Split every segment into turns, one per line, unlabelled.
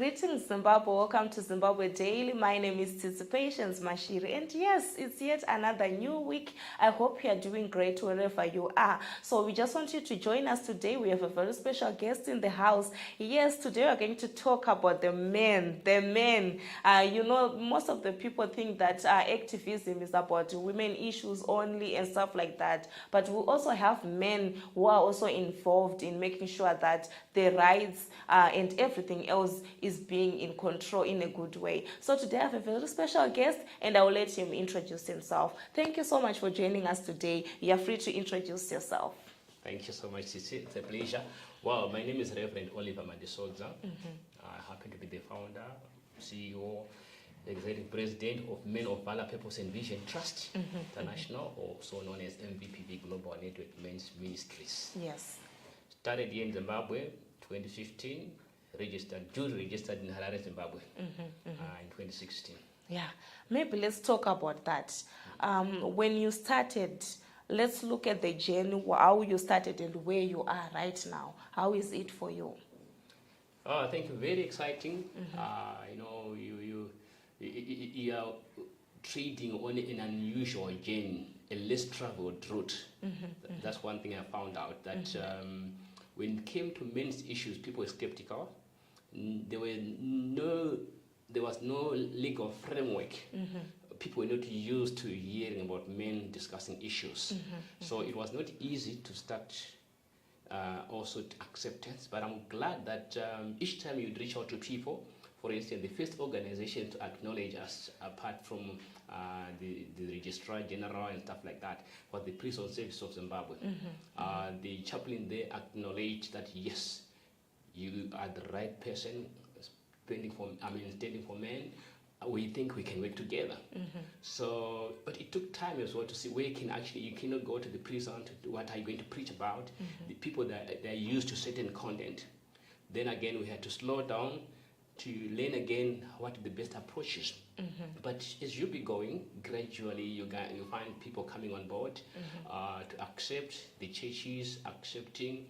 Greetings, Zimbabwe. Welcome to Zimbabwe Daily. My name is Titsipatience Mashiri. And yes, it's yet another new week. I hope you are doing great wherever you are. So we just want you to join us today. We have a very special guest in the house. Yes, today we're going to talk about the men. The men. Most of the people think that activism is about women issues only and stuff like that. But we also have men who are also involved in making sure that the rights and everything else is being in control in a good way. So today I have a very special guest and I will let him introduce himself. Thank you so much for joining us today. You are free to introduce yourself.
Thank you so much, Cici. It's a pleasure. Well, my name is Reverend Oliver Mandisodza. I happen to be the founder, CEO, executive president of Men of Valor, Purpose and Vision Trust International, also known as MVPV Global Network Men's Ministries.
Yes.
Started here in Zimbabwe, 2015. Duly registered in Harare, Zimbabwe in 2016.
Yeah, maybe let's talk about that. When you started, let's look at the journey, how you started and where you are right now. How is it for you?
Thank you. Very exciting. You are treading on an unusual journey, a less traveled route. That's one thing I found out, that when it came to men's issues, people were skeptical. There was no legal framework. People were not used to hearing about men discussing issues. So it was not easy to start also to acceptance. But I'm glad that each time you'd reach out to people, for instance, the first organization to acknowledge us, apart from the Registrar General and stuff like that, was the Prison Service of Zimbabwe. The chaplain there acknowledged that, yes, you are the right person standing for men. We think we can work together. So, but it took time as well to see where you cannot go to the prison to do what are you going to preach about. The people that are used to certain content. Then again, we had to slow down to learn again what the best approach is. But as you be going, gradually you find people coming on board to accept, the churches accepting,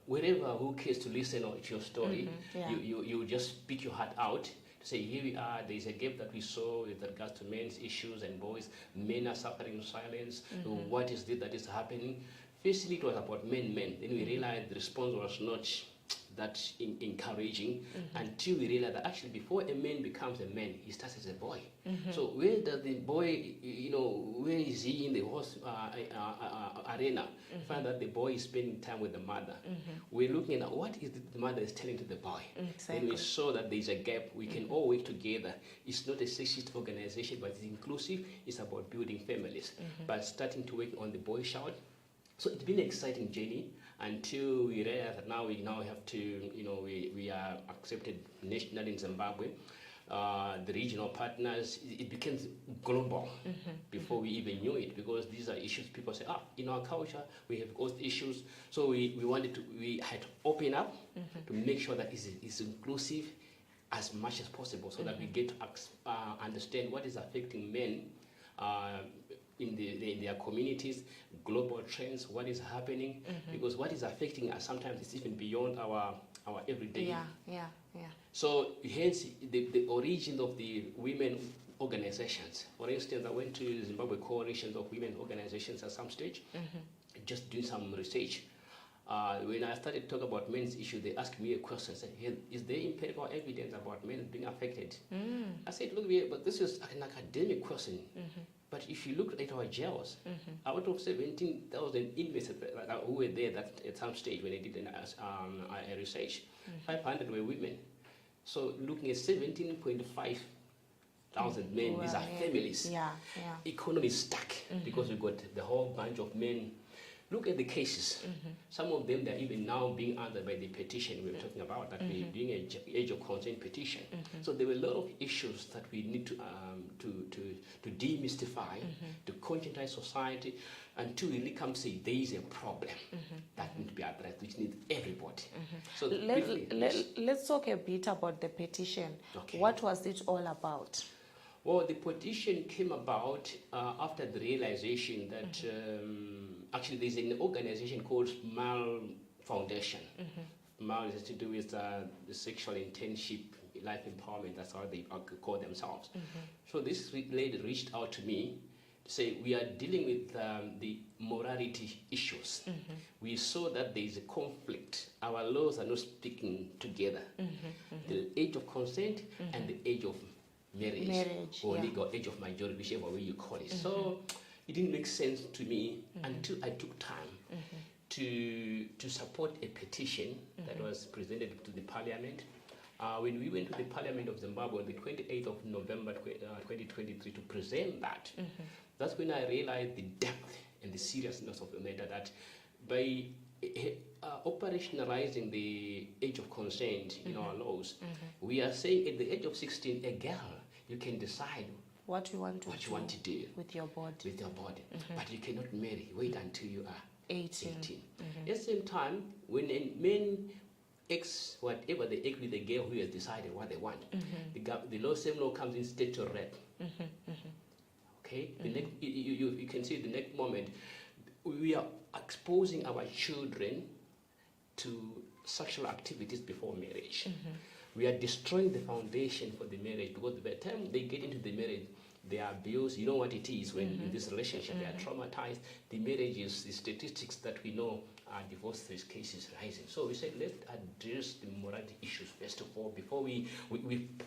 wherever who cares to listen to your story, you just speak your heart out to say, here we are, there's a gap that we saw with regards to men's issues and boys. Men are suffering in silence. What is it that is happening? Firstly, it was about men. Then we realized the response was not that encouraging until we realize that actually before a man becomes a man, he starts as a boy. So where does the boy, where is he in the horse arena? Find that the boy is spending time with the mother. We're looking at what is the mother is telling to the boy.
Exactly.
And we saw that there's a gap. We can all work together. It's not a sexist organization, but it's inclusive. It's about building families. But starting to work on the boy child. So it's been an exciting journey until we realize that now we have to, we are accepted nationally in Zimbabwe. The regional partners, it became global before we even knew it, because these are issues people say, in our culture, we have ghost issues. So we had to open up to make sure that it's inclusive as much as possible, so that we get to understand what is affecting men in their communities, global trends, what is happening, because what is affecting us sometimes is even beyond our everyday. So hence the origin of the women organizations. For instance, I went to Zimbabwe Coalition of Women Organizations at some stage, just doing some research. When I started to talk about men's issues, they asked me a question, said, hey, is there empirical evidence about men being affected? I said, look, but this is an academic question. But if you look at our jails, out of 17,000 inmates who were there at some stage when they did a research, 500 were women. So looking at 17.5 thousand men, these are families. Economy is stuck because we've got the whole bunch of men. Look at the cases. Some of them, they're even now being answered by the petition we were talking about, that we're doing an age of consent petition. So there were a lot of issues that we need to demystify, to conscientize society, until we really come to say there is a problem that needs to be addressed, which needs everybody. So
let's talk a bit about the petition.
Okay.
What was it all about?
Well, the petition came about after the realization that actually there's an organization called Smile Foundation. mine has to do with the sexual internship, life empowerment. That's how they call themselves. So this lady reached out to me to say we are dealing with the morality issues. We saw that there is a conflict. Our laws are not speaking together. The age of consent and the age of marriage or legal age of majority, whichever way you call it. So it didn't make sense to me until I took time to support a petition that was presented to the parliament. When we went to the Parliament of Zimbabwe on the 28th of November 2023 to present that, that's when I realized the depth and the seriousness of the matter, that by operationalizing the age of consent in our laws, we are saying at the age of 16, a girl, you can decide
what you want to
do
with your body.
But you cannot marry. Wait until you are
18.
At the same time, when a man whatever they act with the girl who has decided what they want, the same law comes instead to rape. Okay, the next, you can see the next moment we are exposing our children to sexual activities before marriage. We are destroying the foundation for the marriage, because by the time they get into the marriage, they are abused. You know what it is when in this relationship they are traumatized. The marriage is the statistics that we know are divorce cases rising. So we said let's address the morality issues first of all before we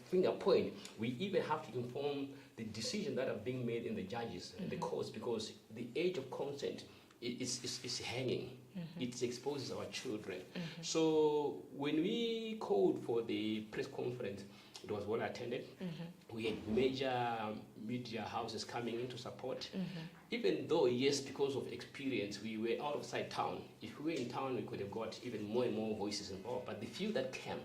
finger point. We even have to inform the decisions that are being made in the judges and the courts, because the age of consent is hanging. It exposes our children. So when we called for the press conference, it was well attended. We had major media houses coming in to support. Even though, yes, because of experience, we were outside town. If we were in town, we could have got even more and more voices involved. But the few that came,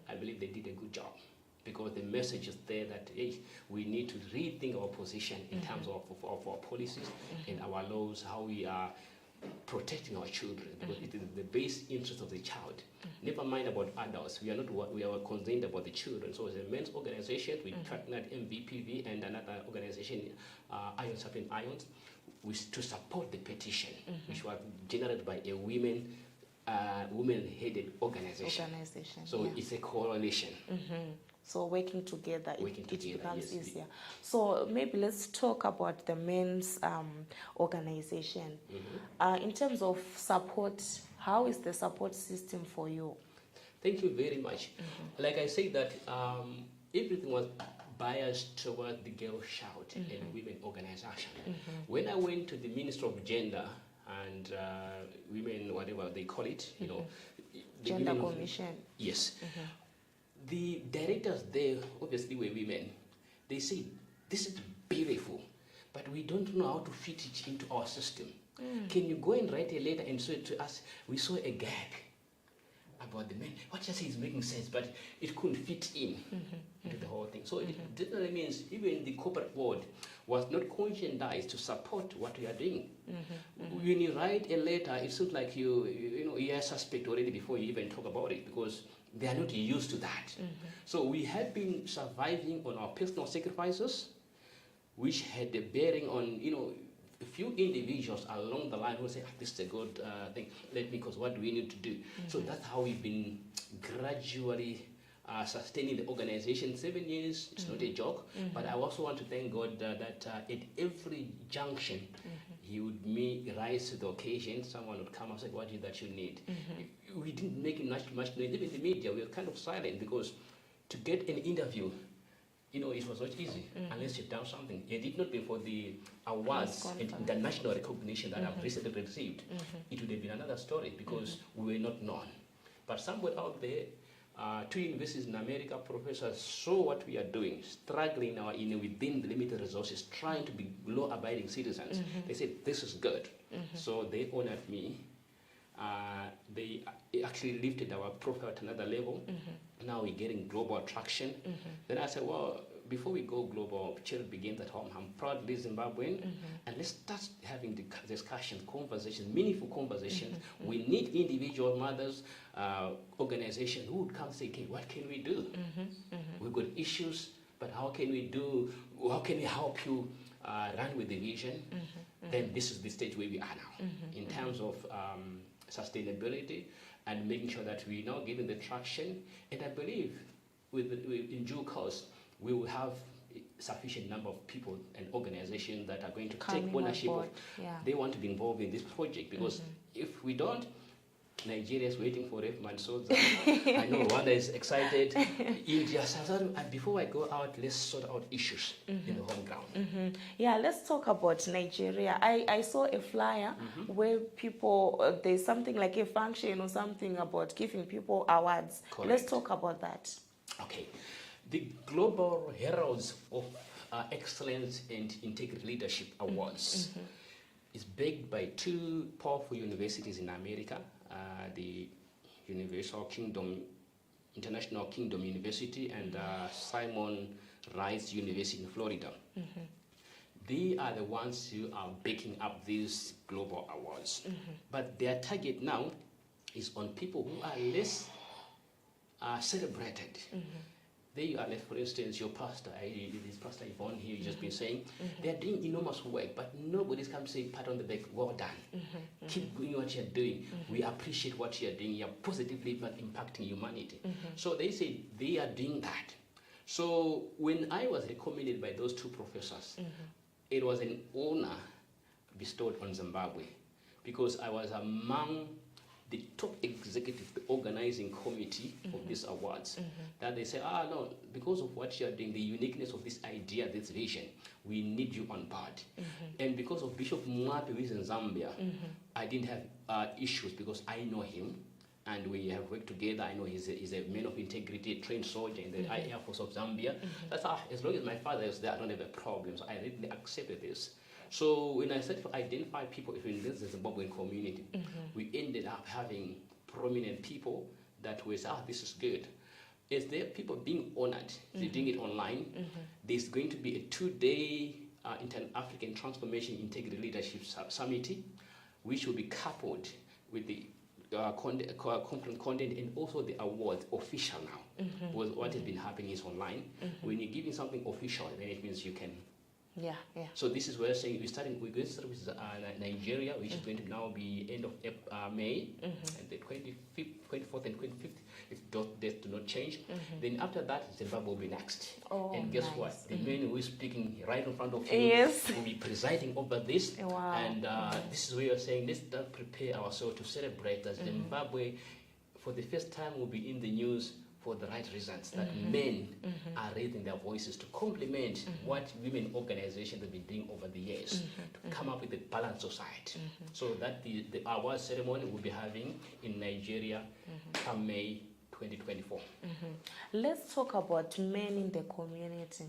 I believe they did a good job, because the message is there that hey, we need to rethink our position in terms of our policies and our laws, how we are protecting our children, because it is the base interest of the child. Never mind about adults. We are concerned about the children. So as a men's organization, we partnered MVPV and another organization, Iron Sapien Ions, to support the petition, which was generated by a women-headed organization. So it's a coalition.
So working together, it becomes easier. So maybe let's talk about the men's organization. In terms of support, how is the support system for you?
Thank you very much. Like I said that everything was biased toward the Girl Shout and women organization. When I went to the Minister of Gender and women, whatever they call it, you know,
Gender Commission.
Yes. The directors there obviously were women. They said, this is beautiful, but we don't know how to fit it into our system. Can you go and write a letter and show it to us? We saw a gap about the men. What you say is making sense, but it couldn't fit in into the whole thing. So it definitely means even the corporate board was not conscientized to support what we are doing. When you write a letter, it seems like you are suspect already before you even talk about it, because they are not used to that. So we have been surviving on our personal sacrifices, which had a bearing on, a few individuals along the line who say, this is a good thing, because what do we need to do? So that's how we've been gradually sustaining the organization. 7 years, it's not a joke, but I also want to thank God that at every junction, He would rise to the occasion. Someone would come and say, what is it that you need? We didn't make much noise. Even the media, we were kind of silent, because to get an interview, it was not easy unless you've done something. It did not be for the awards and international recognition that I've recently received. It would have been another story, because we were not known. But somewhere out there, 2 universities in America, professors saw what we are doing, struggling within the limited resources, trying to be law-abiding citizens. They said, this is good. So they honored me. They actually lifted our profile to another level. Now we're getting global traction. Then I said, well, before we go global, children begins at home. I'm proudly Zimbabwean, and let's start having the discussions, conversations, meaningful conversations. We need individual mothers, organizations who would come and say, okay, what can we do? We've got issues, but how can we help you run with the vision? Then this is the stage where we are now. In terms of sustainability, and making sure that we now giving the traction. And I believe in due course, we will have sufficient number of people and organizations that are going to take ownership of. They want to be involved in this project, because if we don't, Nigeria is waiting for it. I know Rwanda is excited. India. And before I go out, let's sort out issues in the home ground.
Yeah, let's talk about Nigeria. I saw a flyer where people, there's something like a function or something about giving people awards.
Correct.
Let's talk about that.
Okay. The Global Heralds of Excellence and Integrity Leadership Awards is backed by two powerful universities in America, the International Kingdom University and Simon Rice University in Florida. They are the ones who are backing up these global awards. But their target now is on people who are less celebrated. There you are, like, for instance, your pastor, this Pastor Yvonne here, you've just been saying, they're doing enormous work, but nobody's come to say, pat on the back, well done. Keep doing what you're doing. We appreciate what you're doing. You're positively impacting humanity. So they say they are doing that. So when I was recommended by those two professors, it was an honor bestowed on Zimbabwe, because I was among the top executive, the organizing committee of these awards, that they say, no, because of what you're doing, the uniqueness of this idea, this vision, we need you on board. And because of Bishop Mwapi, who is in Zambia, I didn't have issues, because I know him, and we have worked together. I know he's a man of integrity, a trained soldier in the Air Force of Zambia. That's as long as my father is there, I don't have a problem. So I really accepted this. So when I said to identify people in this Zimbabwean community, we ended up having prominent people that were saying, this is good. Is there people being honored? They're doing it online. There's going to be a 2-day Inter-African Transformation Integrity Leadership Summit, which will be coupled with the content and also the awards official now. Because what has been happening is online. When you're giving something official, then it means you can. So this is where we're saying we're going to start with Nigeria, which is going to now be end of May, and the 25th, 24th and 25th, if those dates do not change. Then after that, Zimbabwe will be next. And guess what? The man who is speaking right in front of you will be presiding over this. And this is where you're saying, let's prepare ourselves to celebrate that Zimbabwe, for the first time, will be in the news for the right reasons, that men are raising their voices to complement what women organizations have been doing over the years to come up with a balanced society. So that the award ceremony we'll be having in Nigeria come May 2024.
Let's talk about men in the community.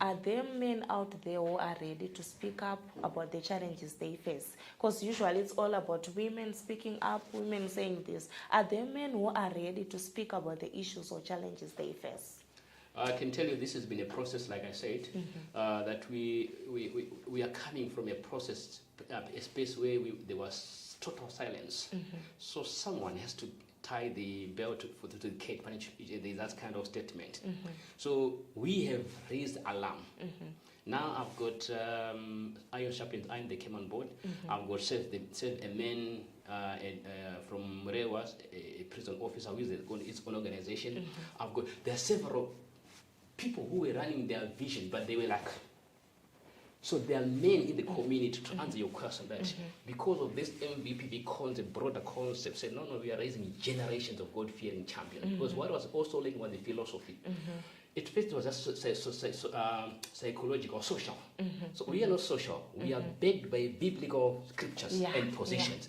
Are there men out there who are ready to speak up about the challenges they face? Because usually it's all about women speaking up, women saying this. Are there men who are ready to speak about the issues or challenges they face?
I can tell you this has been a process, like I said, that we are coming from a process, a space where there was total silence. So someone has to tie the belt to the cake, that kind of statement. So we have raised alarm. Now I've got Iron Sharpens Iron, they came on board. I've got Save a Man from Rewas, a prison officer who is its own organization. There are several people who were running their vision, but they were like, so there are men in the community, to answer your question, that because of this MVP concept, broader concept, said, no, we are raising generations of God-fearing champions. Because what was also looking was the philosophy. At first it was just psychological, social. So we are not social. We are backed by biblical scriptures and positions.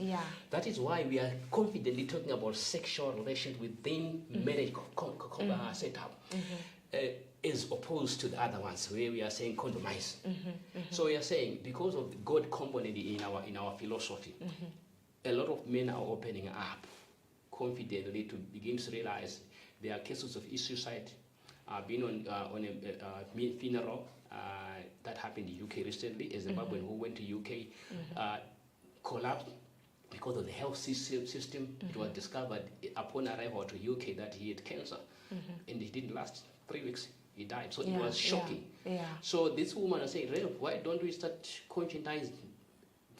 That is why we are confidently talking about sexual relations within marriage setup. Is opposed to the other ones where we are saying condomize. So we are saying because of the God component in our philosophy, a lot of men are opening up confidently to begin to realize there are cases of suicide. I've been on a funeral that happened in the UK recently. A Zimbabwean who went to UK collapsed because of the health system. It was discovered upon arrival to UK that he had cancer, and it didn't last 3 weeks. He died. So it was shocking. So this woman is saying, why don't we start conscientizing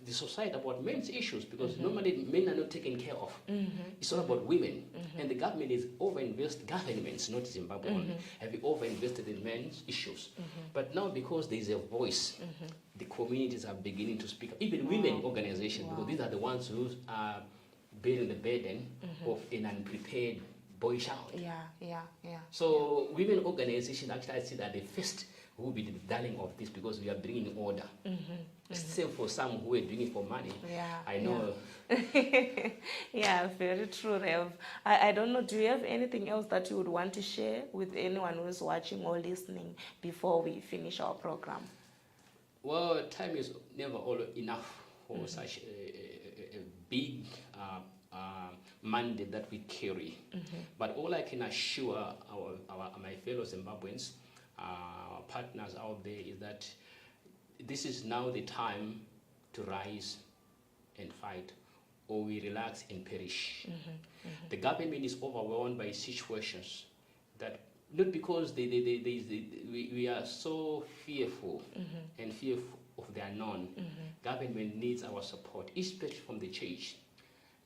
the society about men's issues, because normally men are not taken care of. It's all about women. And the government is governments, not Zimbabwe only, have overinvested in men's issues. But now, because there is a voice, the communities are beginning to speak up, even women organizations, because these are the ones who are bearing the burden of an unprepared boy child. So women organizations, actually, I see that the first who will be the darling of this, because we are bringing order. Same for some who are doing it for money. I know.
Yeah, very true, Rev. I don't know, do you have anything else that you would want to share with anyone who is watching or listening before we finish our program?
Well, time is never all enough for such a big mandate that we carry. But all I can assure my fellow Zimbabweans, partners out there, is that this is now the time to rise and fight, or we relax and perish. The government is overwhelmed by situations that, not because we are so fearful and fearful of the unknown. Government needs our support, especially from the church.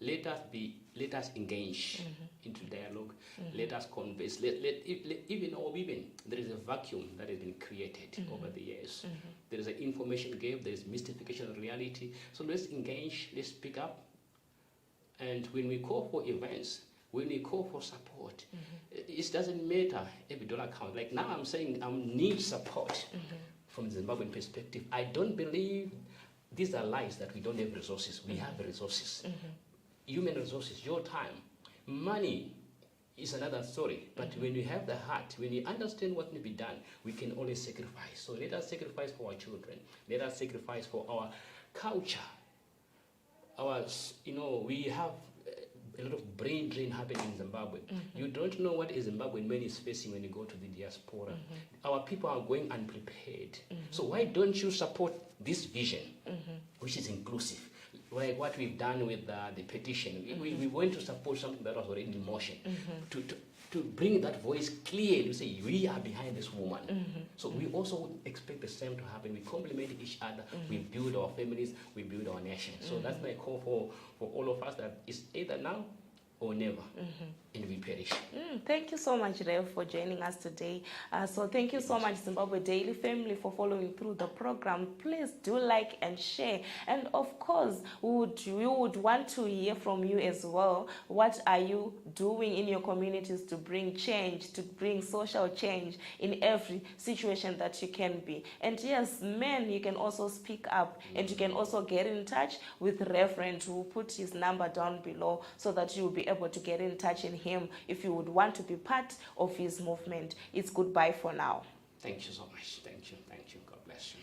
Let us engage into dialogue. Let us converse. Even our women, there is a vacuum that has been created over the years. There is an information gap. There is mystification of reality. So let's engage. Let's speak up. And when we call for events, when we call for support, it doesn't matter every dollar counts. Like now, I'm saying I need support from the Zimbabwean perspective. I don't believe these are lies that we don't have resources. We have resources. Human resources, your time, money is another story. But when you have the heart, when you understand what needs to be done, we can always sacrifice. So let us sacrifice for our children. Let us sacrifice for our culture. We have a lot of brain drain happening in Zimbabwe. You don't know what a Zimbabwean man is facing when you go to the diaspora. Our people are going unprepared. So why don't you support this vision, which is inclusive? Like what we've done with the petition, we went to support something that was already in motion, to bring that voice clear, to say we are behind this woman. So we also expect the same to happen. We complement each other, we build our families, we build our nation. So that's my call for all of us, that it's either now or never, and we perish.
Thank you so much, Rev, for joining us today. So thank you so much, Zimbabwe Daily family, for following through the program. Please do like and share. And of course, we would want to hear from you as well. What are you doing in your communities to bring change, to bring social change in every situation that you can be? And yes, men, you can also speak up, and you can also get in touch with Reverend, who will put his number down below, so that you will be able to get in touch in him if you would want to be part of his movement. It's goodbye for now.
Thank you so much. Thank you. God bless you.